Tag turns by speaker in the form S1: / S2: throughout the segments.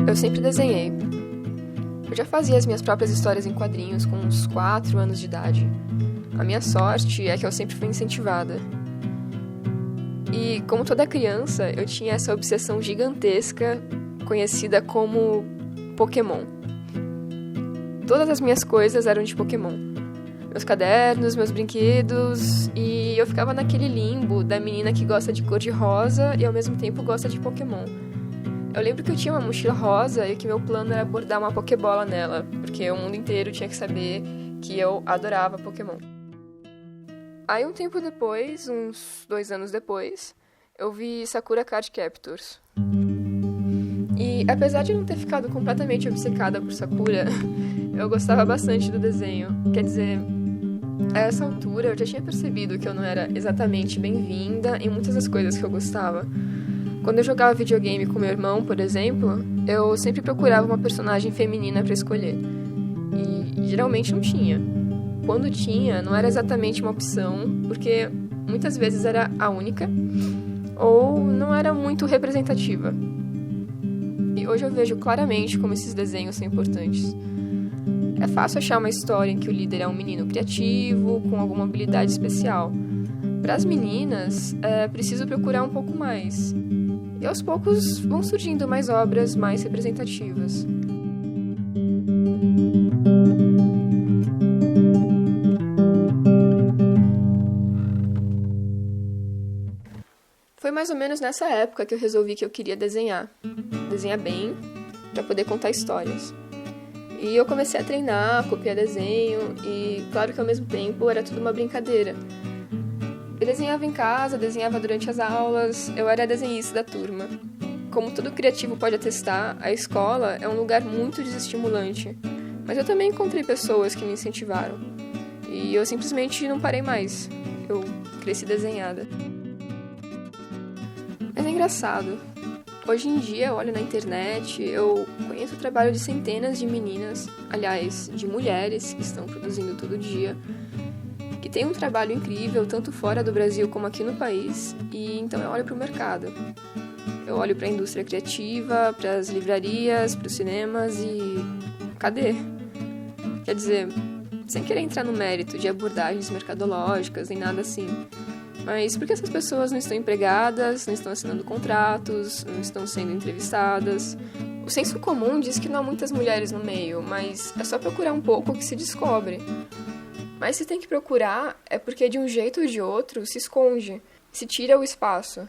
S1: Eu sempre desenhei. Eu já fazia as minhas próprias histórias em quadrinhos com uns 4 anos de idade. A minha sorte é que eu sempre fui incentivada. E, como toda criança, eu tinha essa obsessão gigantesca, conhecida como Pokémon. Todas as minhas coisas eram de Pokémon. Meus cadernos, meus brinquedos, e eu ficava naquele limbo da menina que gosta de cor-de-rosa e ao mesmo tempo gosta de Pokémon. Eu lembro que eu tinha uma mochila rosa e que meu plano era bordar uma Pokébola nela, porque o mundo inteiro tinha que saber que eu adorava Pokémon. Aí um tempo depois, uns 2 anos depois, eu vi Sakura Card Captors. E apesar de não ter ficado completamente obcecada por Sakura, eu gostava bastante do desenho. Quer dizer, a essa altura eu já tinha percebido que eu não era exatamente bem-vinda em muitas das coisas que eu gostava. Quando eu jogava videogame com meu irmão, por exemplo, eu sempre procurava uma personagem feminina pra escolher. E geralmente não tinha. Quando tinha, não era exatamente uma opção, porque muitas vezes era a única, ou não era muito representativa. E hoje eu vejo claramente como esses desenhos são importantes. É fácil achar uma história em que o líder é um menino criativo, com alguma habilidade especial. Para as meninas, é preciso procurar um pouco mais. E aos poucos vão surgindo mais obras mais representativas. Foi mais ou menos nessa época que eu resolvi que eu queria desenhar. Desenhar bem, para poder contar histórias. E eu comecei a treinar, copiar desenho, e claro que ao mesmo tempo era tudo uma brincadeira. Eu desenhava em casa, desenhava durante as aulas, eu era a desenhista da turma. Como todo criativo pode atestar, a escola é um lugar muito desestimulante. Mas eu também encontrei pessoas que me incentivaram. E eu simplesmente não parei mais. Eu cresci desenhada. Mas é engraçado. Hoje em dia eu olho na internet, eu conheço o trabalho de centenas de meninas, aliás, de mulheres que estão produzindo todo dia, que tem um trabalho incrível, tanto fora do Brasil como aqui no país, e então eu olho para o mercado. Eu olho para a indústria criativa, para as livrarias, para os cinemas e... cadê? Quer dizer, sem querer entrar no mérito de abordagens mercadológicas nem nada assim, mas por que essas pessoas não estão empregadas, não estão assinando contratos, não estão sendo entrevistadas? O senso comum diz que não há muitas mulheres no meio, mas é só procurar um pouco que se descobre. Mas se tem que procurar, é porque de um jeito ou de outro se esconde, se tira o espaço.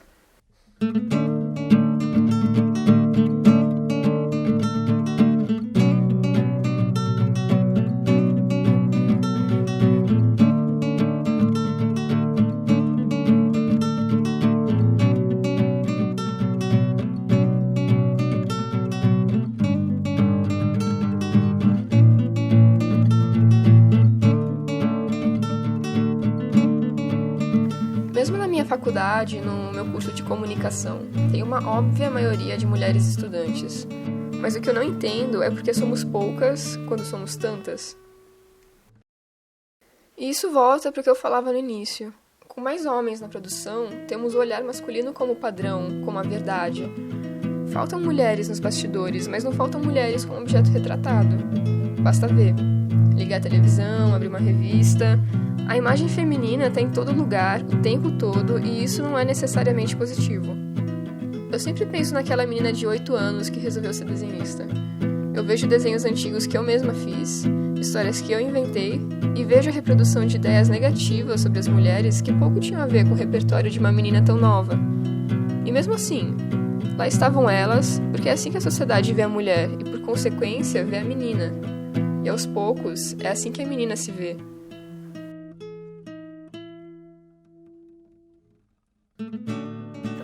S1: Mesmo na minha faculdade, no meu curso de comunicação, tem uma óbvia maioria de mulheres estudantes. Mas o que eu não entendo é porque somos poucas quando somos tantas. E isso volta para o que eu falava no início. Com mais homens na produção, temos o olhar masculino como padrão, como a verdade. Faltam mulheres nos bastidores, mas não faltam mulheres como objeto retratado. Basta ver. Ligar a televisão, abrir uma revista. A imagem feminina está em todo lugar, o tempo todo, e isso não é necessariamente positivo. Eu sempre penso naquela menina de 8 anos que resolveu ser desenhista. Eu vejo desenhos antigos que eu mesma fiz, histórias que eu inventei, e vejo a reprodução de ideias negativas sobre as mulheres que pouco tinham a ver com o repertório de uma menina tão nova. E mesmo assim, lá estavam elas, porque é assim que a sociedade vê a mulher, e por consequência vê a menina. E aos poucos, é assim que a menina se vê.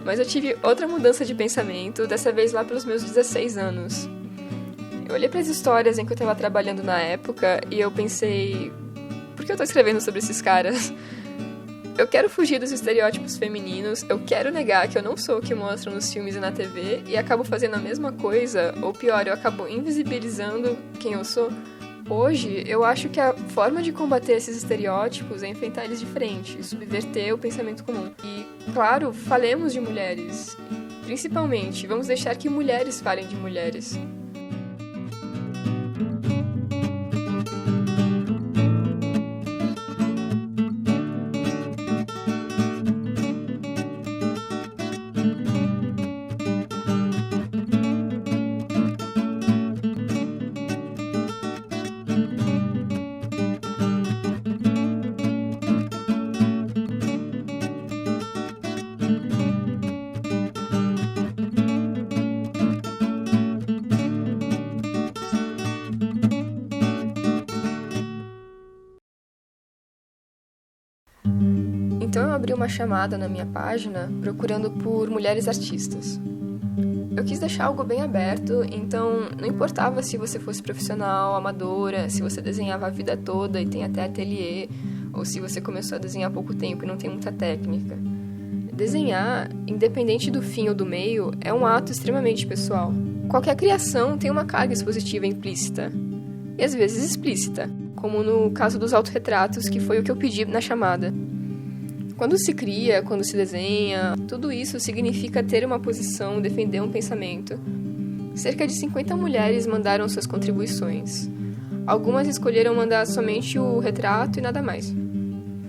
S1: Mas eu tive outra mudança de pensamento, dessa vez lá pelos meus 16 anos. Eu olhei para as histórias em que eu estava trabalhando na época e eu pensei... por que eu estou escrevendo sobre esses caras? Eu quero fugir dos estereótipos femininos, eu quero negar que eu não sou o que mostram nos filmes e na TV e acabo fazendo a mesma coisa, ou pior, eu acabo invisibilizando quem eu sou. Hoje, eu acho que a forma de combater esses estereótipos é enfrentar eles de frente, subverter o pensamento comum. E, claro, falemos de mulheres. Principalmente, vamos deixar que mulheres falem de mulheres. Então eu abri uma chamada na minha página procurando por mulheres artistas. Eu quis deixar algo bem aberto, então não importava se você fosse profissional, amadora, se você desenhava a vida toda e tem até ateliê, ou se você começou a desenhar há pouco tempo e não tem muita técnica. Desenhar, independente do fim ou do meio, é um ato extremamente pessoal. Qualquer criação tem uma carga expositiva implícita, e às vezes explícita, como no caso dos autorretratos, que foi o que eu pedi na chamada. Quando se cria, quando se desenha, tudo isso significa ter uma posição, defender um pensamento. Cerca de 50 mulheres mandaram suas contribuições. Algumas escolheram mandar somente o retrato e nada mais.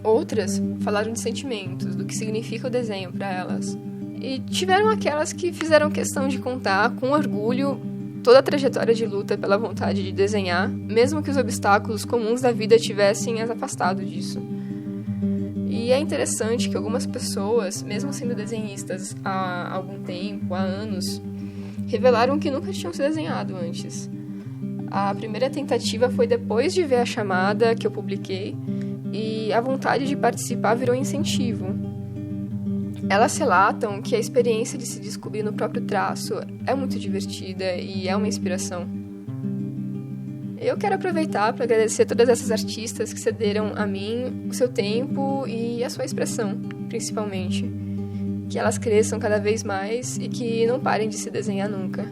S1: Outras falaram de sentimentos, do que significa o desenho para elas. E tiveram aquelas que fizeram questão de contar, com orgulho, toda a trajetória de luta pela vontade de desenhar, mesmo que os obstáculos comuns da vida tivessem as afastado disso. E é interessante que algumas pessoas, mesmo sendo desenhistas há algum tempo, há anos, revelaram que nunca tinham se desenhado antes. A primeira tentativa foi depois de ver a chamada que eu publiquei, e a vontade de participar virou incentivo. Elas relatam que a experiência de se descobrir no próprio traço é muito divertida e é uma inspiração. Eu quero aproveitar para agradecer todas essas artistas que cederam a mim o seu tempo e a sua expressão, principalmente. Que elas cresçam cada vez mais e que não parem de se desenhar nunca.